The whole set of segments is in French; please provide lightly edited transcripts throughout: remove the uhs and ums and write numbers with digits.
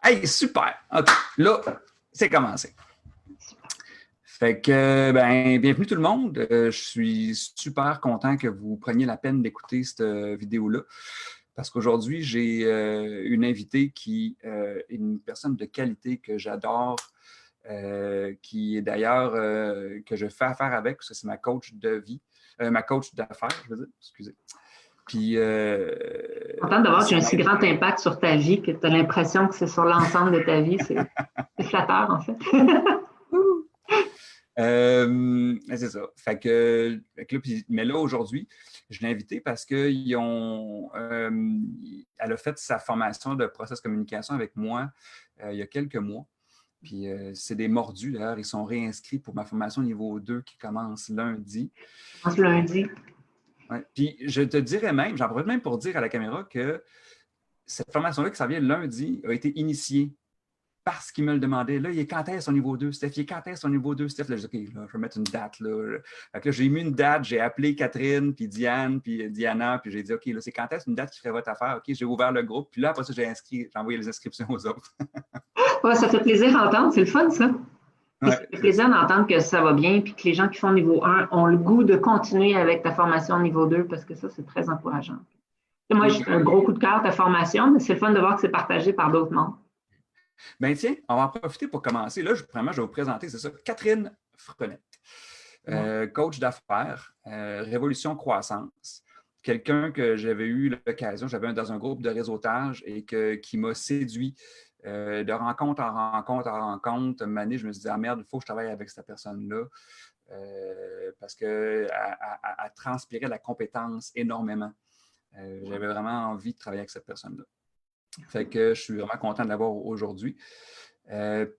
Hey, super! OK, là, c'est commencé. Fait que, ben, bienvenue tout le monde. Je suis super content que vous preniez la peine d'écouter cette vidéo-là. Parce qu'aujourd'hui, j'ai une invitée qui est une personne de qualité que j'adore, qui est d'ailleurs que je fais affaire avec, parce que c'est ma coach de vie, ma coach d'affaires, je veux dire, excusez. Puis, Contente de voir que j'ai un si grand impact sur ta vie que tu as l'impression que c'est sur l'ensemble de ta vie. C'est flatteur, en fait. C'est ça. Fait que là, mais là, aujourd'hui, je l'ai invitée parce qu'elle a fait sa formation de process communication avec moi il y a quelques mois. Puis c'est des mordus, d'ailleurs. Ils sont réinscrits pour ma formation niveau 2 qui commence lundi. Commence lundi. Ouais. Puis je te dirais même, j'en profite même pour dire à la caméra que cette formation-là qui s'en vient lundi a été initiée parce qu'il me le demandait. Là, il est quand est-ce au niveau 2, Steph? Il est quand est-ce au niveau 2, Steph? Là, je dis, OK, là, je vais mettre une date. Là. Fait que là, j'ai mis une date, j'ai appelé Catherine, puis Diane, puis Diana, puis j'ai dit, OK, là, c'est quand est-ce une date qui ferait votre affaire? OK, j'ai ouvert le groupe, puis là, après ça, j'ai envoyé les inscriptions aux autres. Ouais, ça fait plaisir d'entendre, c'est le fun, ça. Puis ça Ouais, fait plaisir d'entendre que ça va bien, puis que les gens qui font niveau 1 ont le goût de continuer avec ta formation niveau 2, parce que ça, c'est très encourageant. Moi, j'ai un gros coup de cœur ta formation, mais c'est le fun de voir que c'est partagé par d'autres membres. ben tiens, on va en profiter pour commencer. Là, vraiment, je vais vous présenter, c'est ça, Catherine Frenette, coach d'affaires, Révolution Croissance. Quelqu'un que j'avais eu l'occasion, j'avais dans un groupe de réseautage et qui m'a séduit de rencontre en rencontre en rencontre. Une année, je me suis dit, ah merde, il faut que je travaille avec cette personne-là parce qu'elle transpirait la compétence énormément. J'avais vraiment envie de travailler avec cette personne-là. Fait que je suis vraiment content de l'avoir aujourd'hui.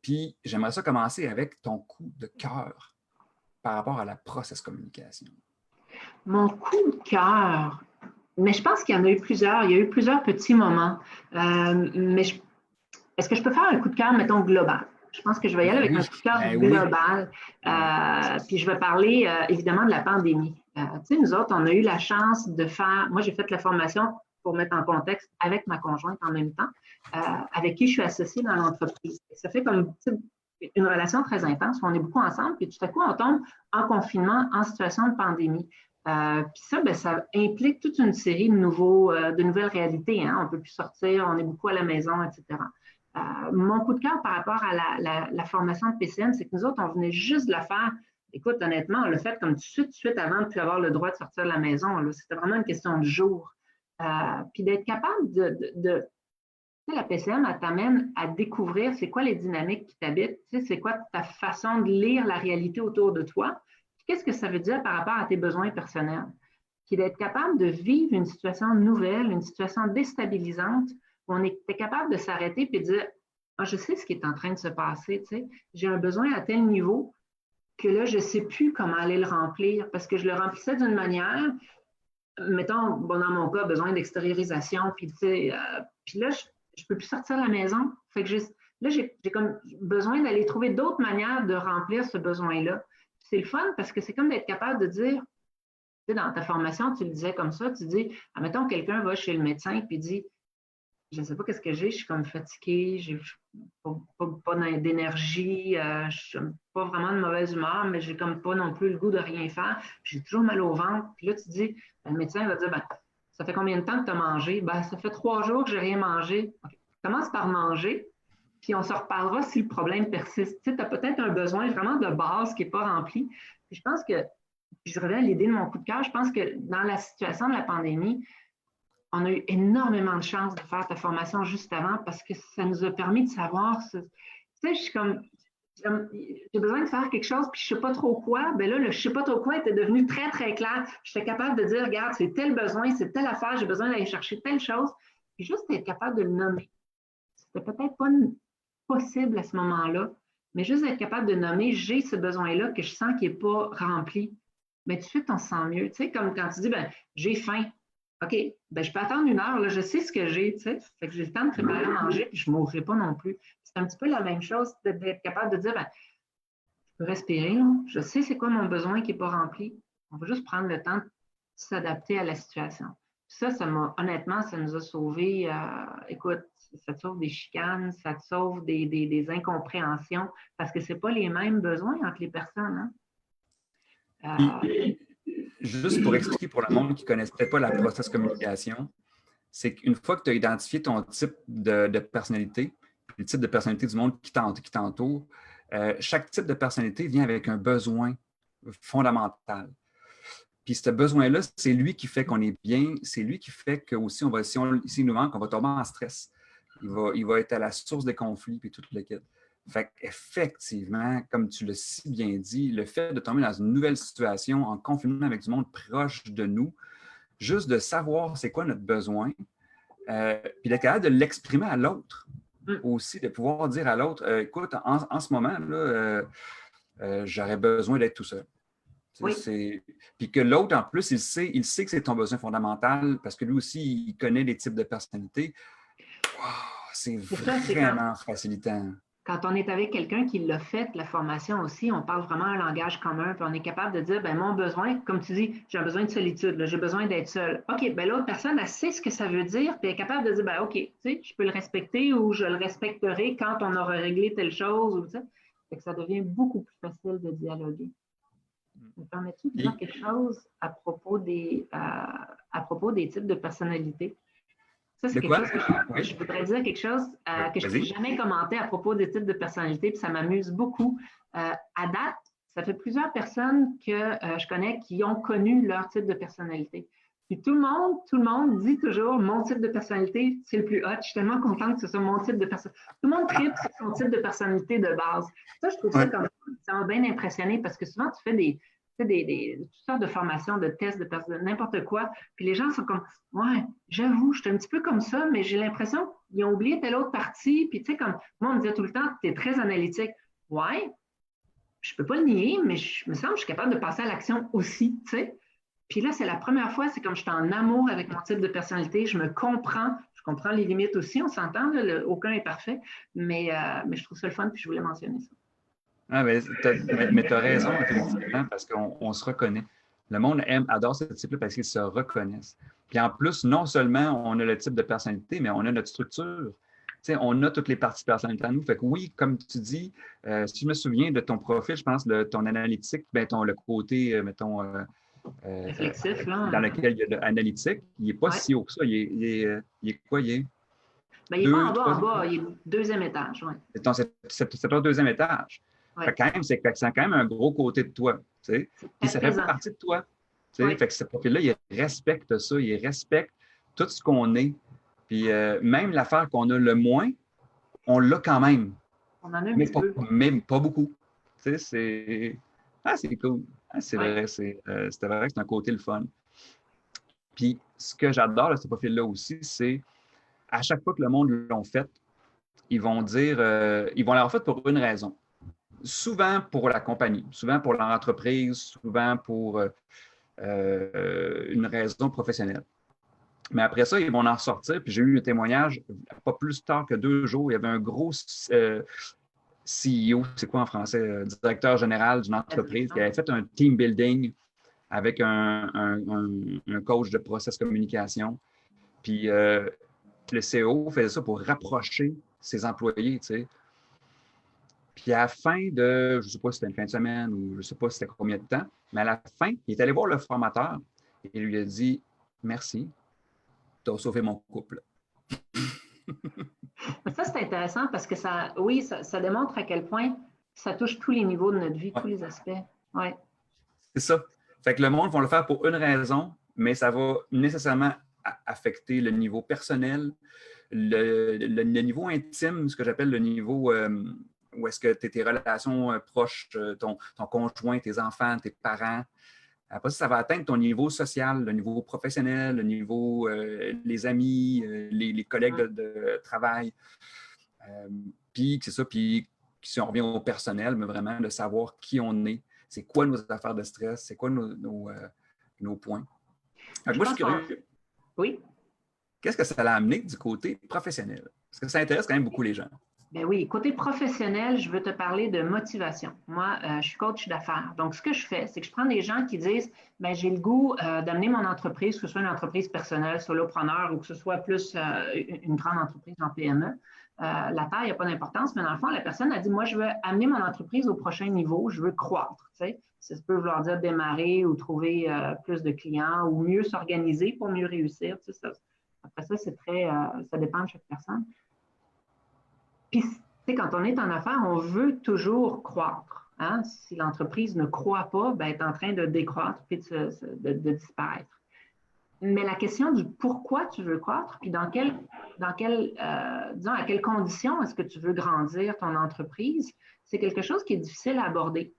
Puis, j'aimerais ça commencer avec ton coup de cœur par rapport à la process communication. Mon coup de cœur, mais je pense qu'il y en a eu plusieurs. Il y a eu plusieurs petits moments. Mais est-ce que je peux faire un coup de cœur, mettons, global? Je pense que je vais y aller avec un Oui, coup de cœur ben oui. global. Puis je vais parler évidemment de la pandémie. Tu sais, nous autres, on a eu la chance de faire, moi j'ai fait la formation pour mettre en contexte avec ma conjointe en même temps, avec qui je suis associée dans l'entreprise. Ça fait comme une relation très intense, on est beaucoup ensemble, puis tout à coup, on tombe en confinement, en situation de pandémie. Puis ça, ben, ça implique toute une série de nouvelles réalités. Hein? On ne peut plus sortir, on est beaucoup à la maison, etc. Mon coup de cœur par rapport à la formation de PCM, c'est que nous autres, on venait juste de la faire. Écoute, honnêtement, on l'a fait comme tout de suite avant de plus avoir le droit de sortir de la maison. C'était vraiment une question de jour. Puis d'être capable la PCM, elle t'amène à découvrir c'est quoi les dynamiques qui t'habitent, c'est quoi ta façon de lire la réalité autour de toi, qu'est-ce que ça veut dire par rapport à tes besoins personnels. Puis d'être capable de vivre une situation nouvelle, une situation déstabilisante, où on était capable de s'arrêter et de dire ah, je sais ce qui est en train de se passer, j'ai un besoin à tel niveau que là, je ne sais plus comment aller le remplir parce que je le remplissais d'une manière, mettons, bon, dans mon cas, besoin d'extériorisation, puis là, je ne peux plus sortir de la maison. Fait que là, j'ai comme besoin d'aller trouver d'autres manières de remplir ce besoin-là. C'est le fun parce que c'est comme d'être capable de dire, tu sais, dans ta formation, tu le disais comme ça, tu dis, admettons, quelqu'un va chez le médecin et dit, je ne sais pas qu'est-ce que j'ai, je suis comme fatiguée, j'ai pas d'énergie, je n'ai pas vraiment de mauvaise humeur, mais j'ai comme pas non plus le goût de rien faire, j'ai toujours mal au ventre. Puis là, tu dis, ben, le médecin va dire, ben, ça fait combien de temps que tu as mangé? Ben, ça fait 3 jours que j'ai rien mangé. Okay. Commence par manger, puis on se reparlera si le problème persiste. Tu sais, as peut-être un besoin vraiment de base qui n'est pas rempli. Puis je pense que, je reviens à l'idée de mon coup de cœur, je pense que dans la situation de la pandémie, on a eu énormément de chance de faire ta formation juste avant parce que ça nous a permis de savoir. Tu sais, je suis comme, j'ai besoin de faire quelque chose, puis je ne sais pas trop quoi. Ben là, le je ne sais pas trop quoi était devenu très, très clair. J'étais capable de dire, regarde, c'est tel besoin, c'est telle affaire, j'ai besoin d'aller chercher telle chose. Puis juste être capable de le nommer. C'était peut-être pas possible à ce moment-là, mais juste être capable de nommer, j'ai ce besoin-là que je sens qu'il n'est pas rempli. Mais tout de suite, on se sent mieux. Tu sais, comme quand tu dis, ben, j'ai faim. OK, ben, je peux attendre 1 heure, là, je sais ce que j'ai, tu sais, fait que j'ai le temps de préparer à manger, puis je ne mourrai pas non plus. C'est un petit peu la même chose d'être capable de dire, ben, je peux respirer, là. Je sais c'est quoi mon besoin qui n'est pas rempli. On va juste prendre le temps de s'adapter à la situation. Honnêtement, ça nous a sauvés. Écoute, ça te sauve des chicanes, ça te sauve des incompréhensions, parce que ce n'est pas les mêmes besoins entre les personnes. Hein? Puis, juste pour expliquer pour le monde qui ne connaît peut-être pas la process communication, c'est qu'une fois que tu as identifié ton type de personnalité, le type de personnalité du monde qui t'entoure, chaque type de personnalité vient avec un besoin fondamental. Puis ce besoin-là, c'est lui qui fait qu'on est bien, c'est lui qui fait que aussi s'il nous manque, on va tomber en stress. Il va être à la source des conflits puis tout le kit. Fait qu'effectivement, comme tu l'as si bien dit, le fait de tomber dans une nouvelle situation en confinement avec du monde proche de nous, juste de savoir c'est quoi notre besoin, puis d'être capable de l'exprimer à l'autre aussi, de pouvoir dire à l'autre, écoute, en ce moment, là, j'aurais besoin d'être tout seul. Oui. Puis que l'autre, en plus, il sait que c'est ton besoin fondamental parce que lui aussi, il connaît les types de personnalités. Wow, c'est vraiment facilitant. Quand on est avec quelqu'un qui l'a fait, la formation aussi, on parle vraiment un langage commun, puis on est capable de dire, ben mon besoin, comme tu dis, j'ai un besoin de solitude, j'ai besoin d'être seul. OK, ben l'autre personne, elle sait ce que ça veut dire, puis elle est capable de dire, ben OK, tu sais, je peux le respecter ou je le respecterai quand on aura réglé telle chose, ou ça. Fait que ça devient beaucoup plus facile de dialoguer. Me permets-tu de dire quelque chose à propos des types de personnalités? Ça, c'est quelque chose que je voudrais dire quelque chose que je n'ai jamais commenté à propos des types de personnalités, puis ça m'amuse beaucoup. À date, ça fait plusieurs personnes que je connais qui ont connu leur type de personnalité. Puis tout le monde dit toujours mon type de personnalité, c'est le plus hot. Je suis tellement contente que ce soit mon type de personnalité. Tout le monde tripe sur son type de personnalité de base. Ça, je trouve ça comme ça m'a bien impressionné parce que souvent, tu fais toutes sortes de formations, de tests, de n'importe quoi. Puis les gens sont comme, ouais, j'avoue, je suis un petit peu comme ça, mais j'ai l'impression qu'ils ont oublié telle autre partie. Puis tu sais, comme moi, on me disait tout le temps, tu es très analytique. Ouais, je peux pas le nier, mais me semble que je suis capable de passer à l'action aussi, tu sais. Puis là, c'est la première fois, c'est comme je suis en amour avec mon type de personnalité, je comprends les limites aussi, on s'entend, aucun est parfait, mais je trouve ça le fun, puis je voulais mentionner ça. Ah, mais tu as raison, effectivement, parce qu'on se reconnaît. Le monde adore ce type-là parce qu'ils se reconnaissent. Puis en plus, non seulement on a le type de personnalité, mais on a notre structure. Tu sais, on a toutes les parties de personnalité en nous. Fait que oui, comme tu dis, si je me souviens de ton profil, je pense, de ton analytique, ben, le côté, mettons, réflexif, là. Dans lequel il y a l'analytique, il n'est pas si haut que ça. Il est quoi? Il est ben, il n'est pas en bas, il est deuxième étage. Ouais. C'est ton deuxième étage. Ouais. C'est quand même un gros côté de toi. Puis ça fait partie de toi. Fait que ce profil-là, il respecte ça, il respecte tout ce qu'on est. Puis même l'affaire qu'on a le moins, on l'a quand même. On en a un petit peu. Mais pas beaucoup. C'est cool. C'est vrai, c'était vrai que c'est un côté le fun. Puis ce que j'adore de ce profil-là aussi, c'est à chaque fois que le monde l'ont fait, ils vont dire, ils vont l'avoir fait pour une raison. Souvent pour la compagnie, souvent pour leur entreprise, souvent pour une raison professionnelle. Mais après ça, ils vont en ressortir. Puis j'ai eu un témoignage, pas plus tard que 2 jours, il y avait un gros CEO, c'est quoi en français, directeur général d'une entreprise, qui avait fait un team building avec un coach de process communication. Puis le CEO faisait ça pour rapprocher ses employés, tu sais. Puis à la fin de, je ne sais pas si c'était une fin de semaine ou je ne sais pas si c'était combien de temps, mais à la fin, il est allé voir le formateur et il lui a dit « Merci, tu as sauvé mon couple. » Ça, c'est intéressant parce que ça démontre à quel point ça touche tous les niveaux de notre vie, tous les aspects. Ouais. C'est ça. Fait que le monde va le faire pour une raison, mais ça va nécessairement affecter le niveau personnel, le niveau intime, ce que j'appelle le niveau où est-ce que tes relations proches, ton conjoint, tes enfants, tes parents. Après ça va atteindre ton niveau social, le niveau professionnel, le niveau les amis, les collègues de travail. Puis c'est ça, puis si on revient au personnel, mais vraiment de savoir qui on est, c'est quoi nos affaires de stress, c'est quoi nos points. Moi, je suis curieux. Oui. Qu'est-ce que ça l'a amené du côté professionnel? Parce que ça intéresse quand même beaucoup les gens. Ben oui, côté professionnel, je veux te parler de motivation. Moi, je suis coach d'affaires. Donc, ce que je fais, c'est que je prends des gens qui disent, ben, j'ai le goût d'amener mon entreprise, que ce soit une entreprise personnelle, solopreneur ou que ce soit plus une grande entreprise en PME. La taille n'a pas d'importance, mais dans le fond, la personne a dit, moi, je veux amener mon entreprise au prochain niveau, je veux croître. Tu sais. Ça peut vouloir dire démarrer ou trouver plus de clients ou mieux s'organiser pour mieux réussir. Tu sais, après ça, c'est très, ça dépend de chaque personne. Puis, tu sais, quand on est en affaires, on veut toujours croître. Hein? Si l'entreprise ne croît pas, ben, elle est en train de décroître puis de disparaître. Mais la question du pourquoi tu veux croître, puis disons, à quelles conditions est-ce que tu veux grandir ton entreprise, c'est quelque chose qui est difficile à aborder.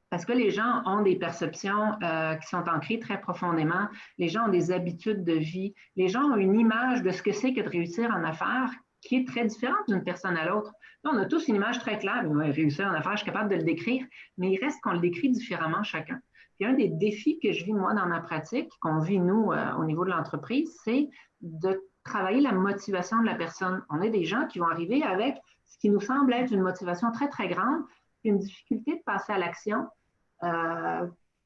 Parce que les gens ont des perceptions qui sont ancrées très profondément. Les gens ont des habitudes de vie. Les gens ont une image de ce que c'est que de réussir en affaires qui est très différente d'une personne à l'autre. Là, on a tous une image très claire. Ouais, réussir en affaires, je suis capable de le décrire, mais il reste qu'on le décrit différemment chacun. Puis un des défis que je vis, moi, dans ma pratique, qu'on vit, nous, au niveau de l'entreprise, c'est de travailler la motivation de la personne. On a des gens qui vont arriver avec ce qui nous semble être une motivation très, très grande, puis une difficulté de passer à l'action.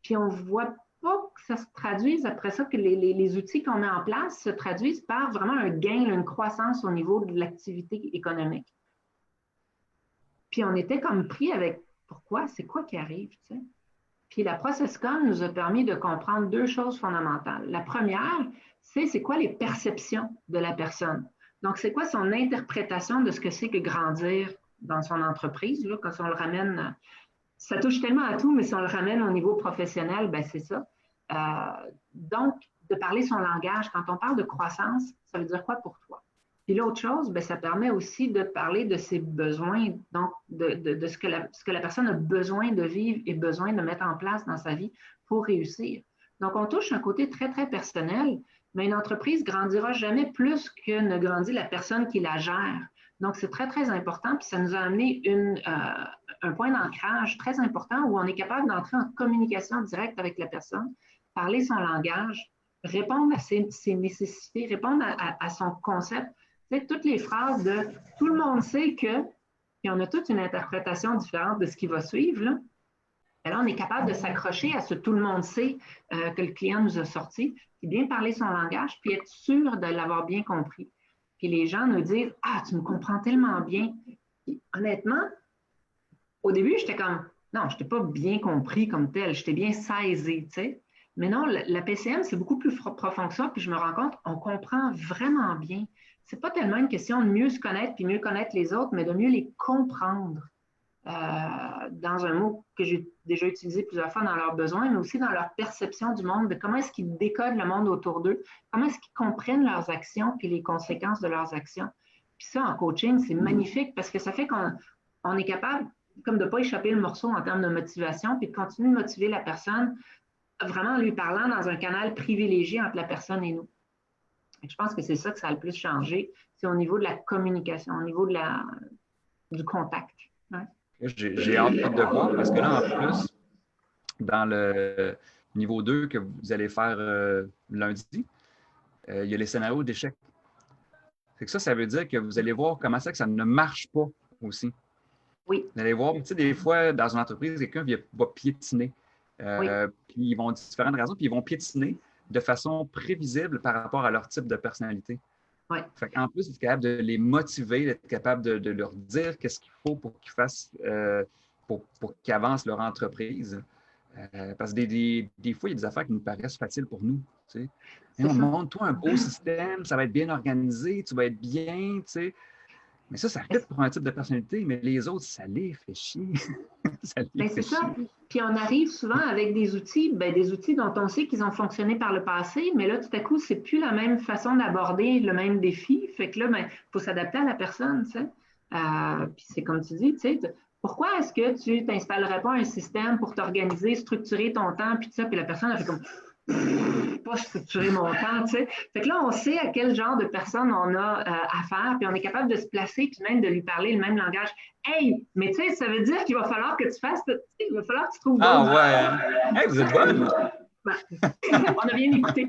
Puis on ne voit pas que ça se traduise après ça, que les outils qu'on met en place se traduisent par vraiment un gain, une croissance au niveau de l'activité économique. Puis on était comme pris avec pourquoi, c'est quoi qui arrive, tu sais? Puis la ProcessCom nous a permis de comprendre deux choses fondamentales. La première, c'est quoi les perceptions de la personne. Donc, c'est quoi son interprétation de ce que c'est que grandir dans son entreprise, là, quand on le ramène. Ça touche tellement à tout, mais si on le ramène au niveau professionnel, ben c'est ça. Donc, de parler son langage, quand on parle de croissance, ça veut dire quoi pour toi? Puis l'autre chose, ben, ça permet aussi de parler de ses besoins, donc de ce que la personne a besoin de vivre et besoin de mettre en place dans sa vie pour réussir. Donc, on touche un côté très, très personnel, mais une entreprise grandira jamais plus que ne grandit la personne qui la gère. Donc, c'est très, très important. Puis ça nous a amené un point d'ancrage très important où on est capable d'entrer en communication directe avec la personne, parler son langage, répondre à ses nécessités, répondre à son concept. Tu sais, toutes les phrases de « tout le monde sait que », puis on a toute une interprétation différente de ce qui va suivre, là. Et là, on est capable de s'accrocher à ce « tout le monde sait » que le client nous a sorti, puis bien parler son langage, puis être sûr de l'avoir bien compris. Puis les gens nous disent « Ah, tu me comprends tellement bien ». Puis, honnêtement, au début, j'étais comme « Non, je t'ai pas bien compris comme tel, je t'ai bien saisi, tu sais ». Mais non, la PCM, c'est beaucoup plus profond que ça, puis je me rends compte, on comprend vraiment bien. C'est pas tellement une question de mieux se connaître puis mieux connaître les autres, mais de mieux les comprendre. Dans un mot que j'ai déjà utilisé plusieurs fois dans leurs besoins, mais aussi dans leur perception du monde, de comment est-ce qu'ils décodent le monde autour d'eux, comment est-ce qu'ils comprennent leurs actions puis les conséquences de leurs actions. Puis ça, en coaching, c'est magnifique parce que ça fait qu'on est capable comme de ne pas échapper le morceau en termes de motivation puis de continuer de motiver la personne vraiment en lui parlant dans un canal privilégié entre la personne et nous. Et je pense que c'est ça que ça a le plus changé, c'est au niveau de la communication, au niveau du contact. Ouais. J'ai hâte de voir parce que là, en plus, dans le niveau 2 que vous allez faire lundi, il y a les scénarios d'échecs. C'est que ça veut dire que vous allez voir comment ça que ça ne marche pas aussi. Oui. Vous allez voir, tu sais, des fois, dans une entreprise, quelqu'un va piétiner. Oui. Puis ils vont différentes raisons, puis ils vont piétiner de façon prévisible par rapport à leur type de personnalité. Oui. Fait en plus, d'être capable de les motiver, d'être capable de leur dire qu'est-ce qu'il faut pour qu'ils fassent, pour qu'ils avancent leur entreprise. Parce que des fois, il y a des affaires qui nous paraissent faciles pour nous. Tu sais. Et on montre-toi un beau système, ça va être bien organisé, tu vas être bien, tu sais. Mais ça fit pour un type de personnalité, mais les autres, ça les fait chier. Ça les fait c'est chier. ça. Puis on arrive souvent avec des outils dont on sait qu'ils ont fonctionné par le passé, mais là, tout à coup, c'est plus la même façon d'aborder le même défi. Fait que là, il faut s'adapter à la personne, tu sais. Puis c'est comme tu dis, tu sais, pourquoi est-ce que tu t'installerais pas un système pour t'organiser, structurer ton temps, puis tout ça, puis la personne, elle fait comme pas structurer mon temps, tu sais. Fait que là, on sait à quel genre de personne on a affaire, puis on est capable de se placer, puis même de lui parler le même langage. Hey, mais tu sais, ça veut dire qu'il va falloir que tu fasses, il va falloir que tu trouves d'autres. Ah ouais. Hey, vous êtes bonne. On a bien écouté.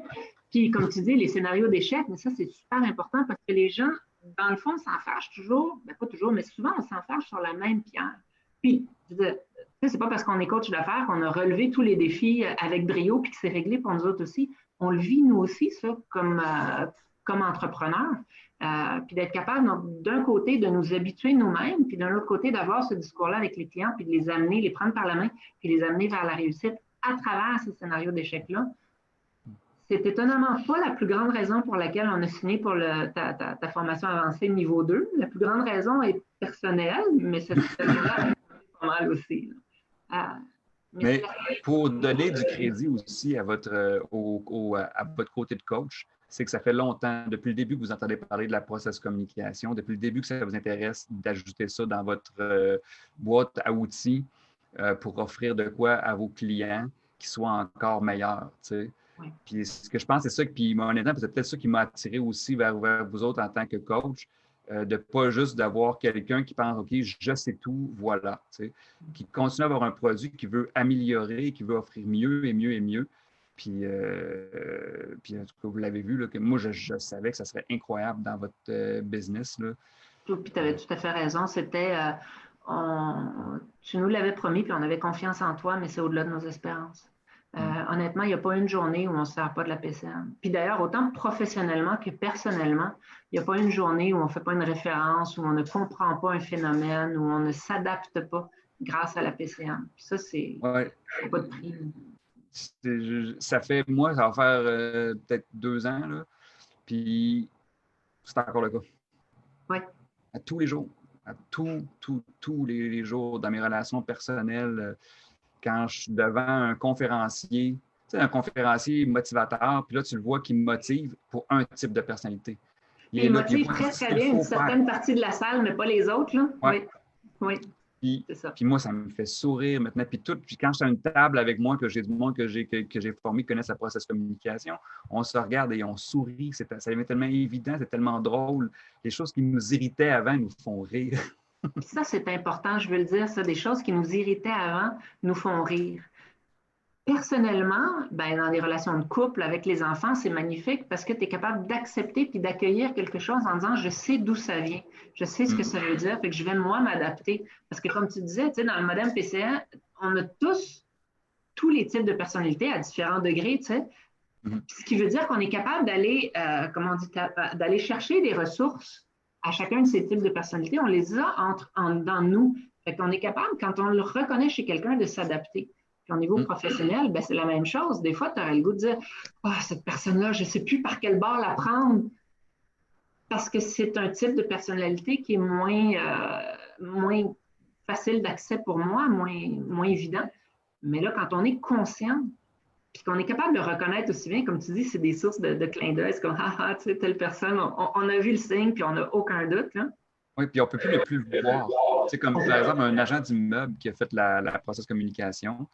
Puis, comme tu dis, les scénarios d'échecs, mais ça, c'est super important parce que les gens dans le fond, on s'en fâche toujours, ben pas toujours, mais souvent, on s'en fâche sur la même pierre. Puis, je veux dire, c'est pas parce qu'on est coach d'affaires qu'on a relevé tous les défis avec brio puis que c'est réglé pour nous autres aussi. On le vit, nous aussi, ça, comme entrepreneurs. Puis d'être capable, d'un côté, de nous habituer nous-mêmes, puis d'un autre côté, d'avoir ce discours-là avec les clients, puis de les amener, les prendre par la main, puis les amener vers la réussite à travers ces scénarios d'échec-là. C'est étonnamment pas la plus grande raison pour laquelle on a signé pour ta formation avancée niveau 2. La plus grande raison est personnelle, mais cette raison-là est pas mal aussi. Mais pour donner du crédit aussi à votre côté de coach, c'est que ça fait longtemps, depuis le début que vous entendez parler de la process communication, depuis le début que ça vous intéresse d'ajouter ça dans votre boîte à outils pour offrir de quoi à vos clients qui soient encore meilleurs, tu sais. Oui. Puis ce que je pense, c'est ça, puis honnêtement, c'est peut-être ça qui m'a attiré aussi vers vous autres en tant que coach, de pas juste d'avoir quelqu'un qui pense, OK, je sais tout, voilà, tu sais, qui continue à avoir un produit qui veut améliorer, qui veut offrir mieux et mieux et mieux. Puis en tout cas, vous l'avez vu, là, que moi, je savais que ça serait incroyable dans votre business, là. Puis tu avais tout à fait raison. C'était, tu nous l'avais promis, puis on avait confiance en toi, mais c'est au-delà de nos espérances. Honnêtement, il n'y a pas une journée où on ne se sert pas de la PCM. Puis d'ailleurs, autant professionnellement que personnellement, il n'y a pas une journée où on ne fait pas une référence, où on ne comprend pas un phénomène, où on ne s'adapte pas grâce à la PCM. Puis ça, c'est pas de prix. Ça fait, moi, ça va faire peut-être 2 ans, là, puis c'est encore le cas. Oui. À tous les jours. À tous les jours dans mes relations personnelles, quand je suis devant un conférencier, tu sais, un conférencier motivateur, puis là, tu le vois qui motive pour un type de personnalité. Il motive presque à bien une certaine partie de la salle, mais pas les autres, là. Ouais. Oui. Puis moi, ça me fait sourire maintenant. Puis quand je suis à une table avec moi, que j'ai du monde que j'ai formé, qui connaissent la process communication, on se regarde et on sourit. Ça devient tellement évident, c'est tellement drôle. Les choses qui nous irritaient avant nous font rire. Ça, c'est important, je veux le dire, ça, des choses qui nous irritaient avant nous font rire. Personnellement, dans les relations de couple avec les enfants, c'est magnifique parce que tu es capable d'accepter puis d'accueillir quelque chose en disant « je sais d'où ça vient, je sais ce que ça veut dire, fait que je vais moi m'adapter ». Parce que comme tu disais, dans le modèle PCA, on a tous les types de personnalités à différents degrés, tu sais. Ce qui veut dire qu'on est capable d'aller, d'aller chercher des ressources à chacun de ces types de personnalités. On les a dans nous. Fait qu'on est capable, quand on le reconnaît chez quelqu'un, de s'adapter. Puis au niveau professionnel, c'est la même chose. Des fois, tu aurais le goût de dire « cette personne-là, je ne sais plus par quel bord la prendre. » Parce que c'est un type de personnalité qui est moins facile d'accès pour moi, moins évident. Mais là, quand on est conscient, puis qu'on est capable de reconnaître aussi bien, comme tu dis, c'est des sources de clin d'œil. C'est comme « tu sais, telle personne, on a vu le signe, puis on n'a aucun doute. » là. Oui, puis on ne peut plus ne plus le voir. C'est comme, par exemple, un agent d'immeuble qui a fait la process communication.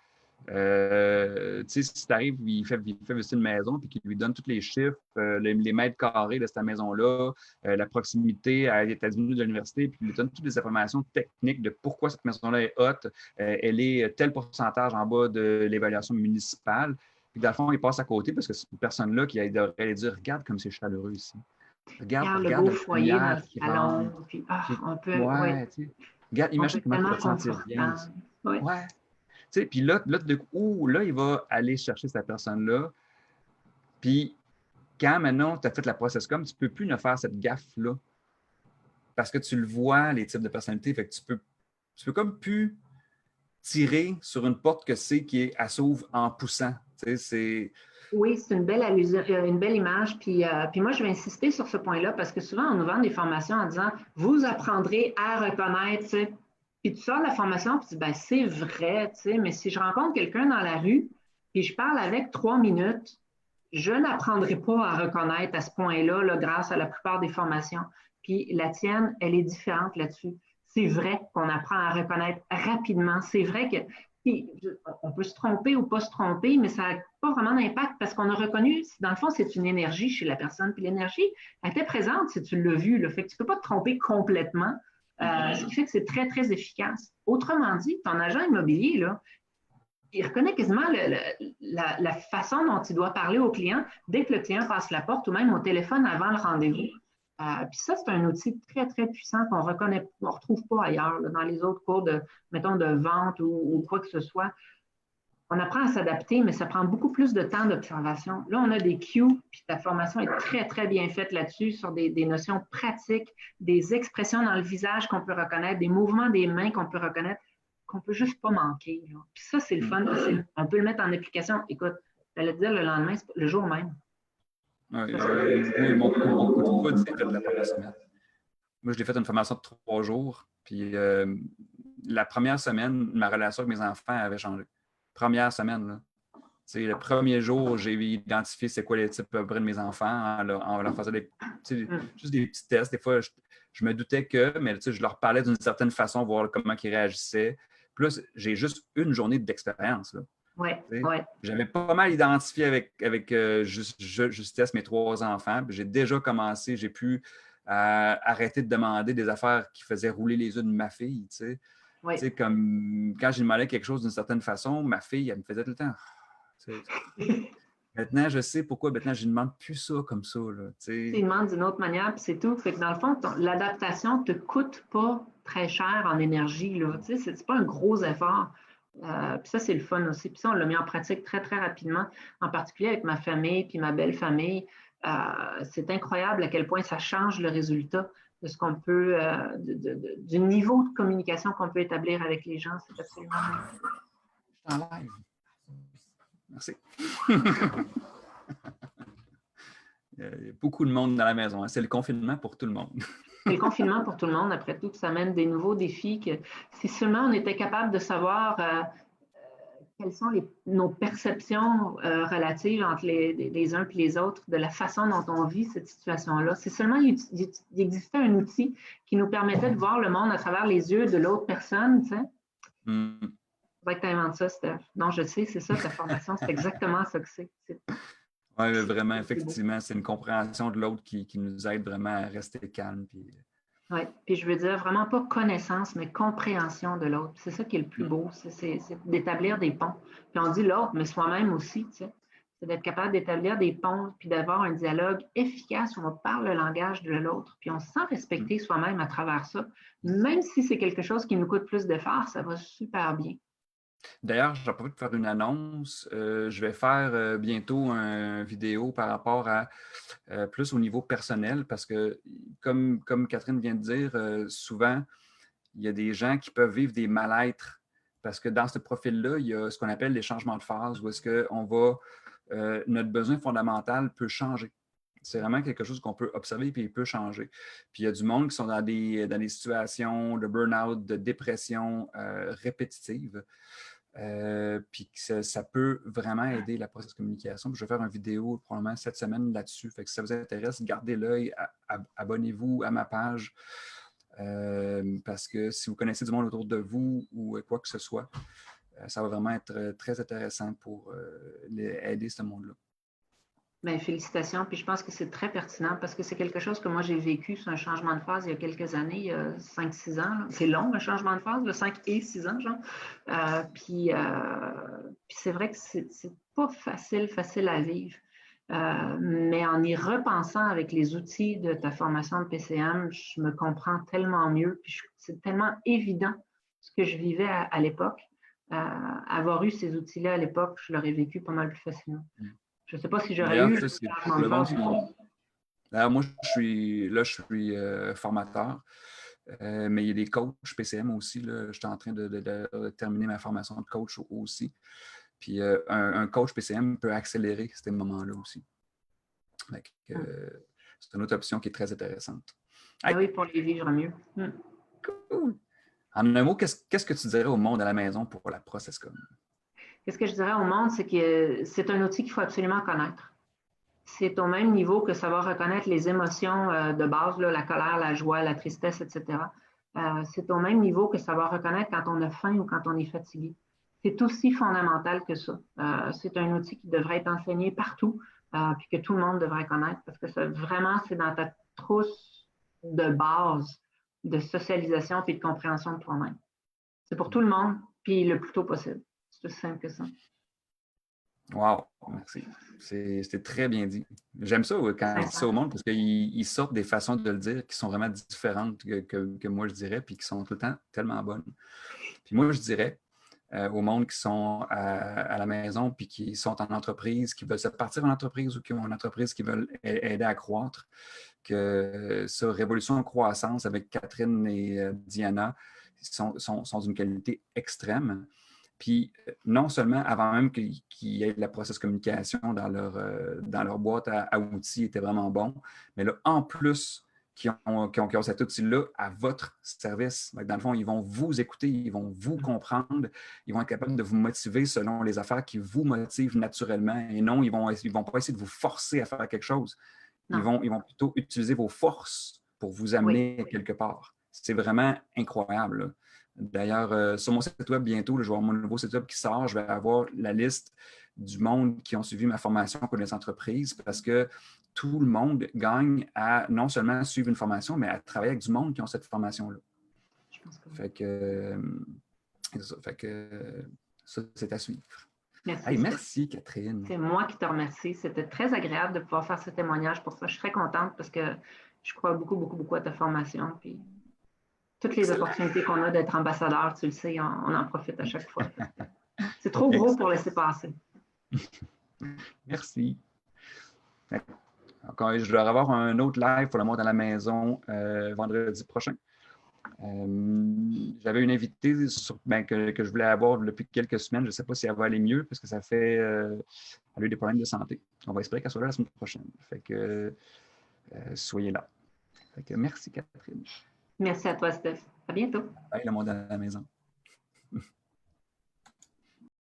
Tu sais, si tu arrives, il fait visiter une maison puis qu'il lui donne tous les chiffres, les mètres carrés de cette maison-là, la proximité à l'États-Unis de l'université, puis il lui donne toutes les informations techniques de pourquoi cette maison-là est haute, elle est tel pourcentage en bas de l'évaluation municipale. Puis dans le fond, il passe à côté parce que c'est une personne-là qui devrait dire « Regarde comme c'est chaleureux ici. Regarde le beau foyer dans le salon. Puis, on peut, regarde, imagine comment tu vas te sentir bien. Ouais. Tu sais, puis là, il va aller chercher cette personne-là. Puis, quand maintenant tu as fait la process com, tu ne peux plus ne faire cette gaffe-là. Parce que tu le vois, les types de personnalités. Fait que tu peux comme plus tirer sur une porte que c'est qui s'ouvre en poussant. Tu sais, oui, c'est une belle allusion, une belle image. Puis moi, je vais insister sur ce point-là parce que souvent, on nous vend des formations en disant « vous apprendrez à reconnaître ». Puis tu sors de la formation, puis tu dis, c'est vrai, tu sais, mais si je rencontre quelqu'un dans la rue, puis je parle avec 3 minutes, je n'apprendrai pas à reconnaître à ce point-là, là, grâce à la plupart des formations. Puis la tienne, elle est différente là-dessus. C'est vrai qu'on apprend à reconnaître rapidement. C'est vrai que on peut se tromper ou pas se tromper, mais ça n'a pas vraiment d'impact parce qu'on a reconnu, dans le fond, c'est une énergie chez la personne. Puis l'énergie, elle était présente si tu l'as vu. Fait que tu ne peux pas te tromper complètement. Ce qui fait que c'est très, très efficace. Autrement dit, ton agent immobilier, là, il reconnaît quasiment la façon dont il doit parler au client dès que le client passe la porte ou même au téléphone avant le rendez-vous. Puis ça, c'est un outil très, très puissant qu'on reconnaît, on ne retrouve pas ailleurs, là, dans les autres cours de, mettons, de vente ou quoi que ce soit. On apprend à s'adapter, mais ça prend beaucoup plus de temps d'observation. Là, on a des cues, puis ta formation est très, très bien faite là-dessus, sur des notions pratiques, des expressions dans le visage qu'on peut reconnaître, des mouvements des mains qu'on peut reconnaître, qu'on ne peut juste pas manquer. Là. Puis ça, c'est le fun. On peut le mettre en application. Écoute, j'allais te dire le lendemain, le jour même. Oui, mon coup de foudre, c'est fait la première semaine. Moi, je l'ai fait une formation de 3 jours. Puis la première semaine, ma relation avec mes enfants avait changé. Première semaine, là. Le premier jour, j'ai identifié c'est quoi les types à peu près de mes enfants en leur faisant juste des petits tests. Des fois, je me doutais mais je leur parlais d'une certaine façon, voir comment ils réagissaient. Plus, j'ai juste une journée d'expérience. Oui, oui. J'avais pas mal identifié avec justesse mes 3 enfants. J'ai déjà commencé, j'ai pu arrêter de demander des affaires qui faisaient rouler les yeux de ma fille. Oui. Comme quand je demandais quelque chose d'une certaine façon, ma fille, elle me faisait tout le temps. Maintenant, je sais pourquoi. Maintenant, je ne demande plus ça comme ça. Là, tu demandes d'une autre manière, puis c'est tout. Fait que dans le fond, l'adaptation ne te coûte pas très cher en énergie. Ce n'est pas un gros effort. Puis ça, c'est le fun aussi. Puis ça, on l'a mis en pratique très, très rapidement, en particulier avec ma famille puis ma belle famille. C'est incroyable à quel point ça change le résultat de ce qu'on peut, du niveau de communication qu'on peut établir avec les gens. C'est absolument magnifique. Je suis en live. Merci. Il y a beaucoup de monde dans la maison. Hein. C'est le confinement pour tout le monde. C'est le confinement pour tout le monde. Après tout, ça amène des nouveaux défis. Si seulement on était capable de savoir quelles sont nos perceptions relatives entre les uns et les autres, de la façon dont on vit cette situation-là. Si seulement il existait un outil qui nous permettait de voir le monde à travers les yeux de l'autre personne, tu sais. Faudrait que tu inventes ça, Steph. Non, je sais, c'est ça, ta formation, c'est exactement ça que c'est. Oui, vraiment, effectivement, c'est une compréhension de l'autre qui nous aide vraiment à rester calme. Oui, puis je veux dire vraiment pas connaissance, mais compréhension de l'autre. C'est ça qui est le plus beau, c'est d'établir des ponts. Puis on dit l'autre, mais soi-même aussi, tu sais. C'est d'être capable d'établir des ponts, puis d'avoir un dialogue efficace où on parle le langage de l'autre, puis on se sent respecter soi-même à travers ça. Même si c'est quelque chose qui nous coûte plus d'efforts, ça va super bien. D'ailleurs, j'en profite pour faire une annonce. Je vais faire bientôt une vidéo par rapport à plus au niveau personnel parce que, comme Catherine vient de dire, souvent, il y a des gens qui peuvent vivre des mal-être parce que dans ce profil-là, il y a ce qu'on appelle les changements de phase où est-ce qu'on va, notre besoin fondamental peut changer. C'est vraiment quelque chose qu'on peut observer et il peut changer. Puis il y a du monde qui sont dans des situations de burn-out, de dépression répétitive. Puis ça peut vraiment aider la process communication. Puis je vais faire une vidéo probablement cette semaine là-dessus. Fait que si ça vous intéresse, gardez l'œil, abonnez-vous à ma page. Parce que si vous connaissez du monde autour de vous ou quoi que ce soit, ça va vraiment être très intéressant pour aider ce monde-là. Bien, félicitations. Puis je pense que c'est très pertinent parce que c'est quelque chose que moi j'ai vécu sur un changement de phase il y a quelques années, il y a 5-6 ans. C'est long, un changement de phase, 5 et 6 ans, genre. Puis c'est vrai que c'est pas facile à vivre. Mais en y repensant avec les outils de ta formation de PCM, je me comprends tellement mieux. Puis c'est tellement évident ce que je vivais à l'époque. Avoir eu ces outils-là à l'époque, je l'aurais vécu pas mal plus facilement. Je ne sais pas si j'aurais eu le changement de phase. D'ailleurs, moi, je suis formateur, mais il y a des coachs PCM aussi. Là, je suis en train de terminer ma formation de coach aussi. Puis un coach PCM peut accélérer ces moments-là aussi. C'est une autre option qui est très intéressante. Ah oui, pour les vivre mieux. Cool. En un mot, qu'est-ce que tu dirais au monde à la maison pour la ProcessCom? Qu'est-ce que je dirais au monde, c'est que c'est un outil qu'il faut absolument connaître. C'est au même niveau que savoir reconnaître les émotions de base, là, la colère, la joie, la tristesse, etc. C'est au même niveau que savoir reconnaître quand on a faim ou quand on est fatigué. C'est aussi fondamental que ça. C'est un outil qui devrait être enseigné partout, puis que tout le monde devrait connaître, parce que vraiment, c'est dans ta trousse de base de socialisation puis de compréhension de toi-même. C'est pour tout le monde, puis le plus tôt possible. C'est aussi simple que ça. Wow, merci. C'était très bien dit. J'aime ça quand je dis ça au monde parce qu'ils sortent des façons de le dire qui sont vraiment différentes que moi je dirais, puis qui sont tout le temps tellement bonnes. Puis moi, je dirais au monde qui sont à la maison, puis qui sont en entreprise, qui veulent se partir en entreprise ou qui ont une entreprise qui veulent aider à croître, que ça, Révolution en croissance avec Catherine et Diana sont d'une qualité extrême. Puis non seulement avant même qu'il y ait la process communication dans leur boîte à outils était vraiment bon, mais là, en plus, qui ont cet outil-là à votre service. Dans le fond, ils vont vous écouter, ils vont vous comprendre, ils vont être capables de vous motiver selon les affaires qui vous motivent naturellement. Et non, ils vont pas essayer de vous forcer à faire quelque chose. Ils vont plutôt utiliser vos forces pour vous amener quelque part. C'est vraiment incroyable, là. D'ailleurs, sur mon site web, bientôt, je vais avoir mon nouveau site web qui sort. Je vais avoir la liste du monde qui ont suivi ma formation pour les entreprises parce que tout le monde gagne à non seulement suivre une formation, mais à travailler avec du monde qui ont cette formation-là. Fait que ça, c'est à suivre. Merci. Hey, merci, Catherine. C'est moi qui te remercie. C'était très agréable de pouvoir faire ce témoignage pour ça. Je suis très contente parce que je crois beaucoup, beaucoup, beaucoup à ta formation. Puis toutes les opportunités qu'on a d'être ambassadeur, tu le sais, on en profite à chaque fois. C'est trop gros pour laisser passer. Merci. Encore, je dois avoir un autre live pour le monde à la maison vendredi prochain. J'avais une invitée que je voulais avoir depuis quelques semaines. Je ne sais pas si elle va aller mieux parce que ça fait elle a eu des problèmes de santé. On va espérer qu'elle soit là la semaine prochaine. Fait que soyez là. Fait que merci, Catherine. Merci à toi, Steph. À bientôt. Bye, le monde à la maison.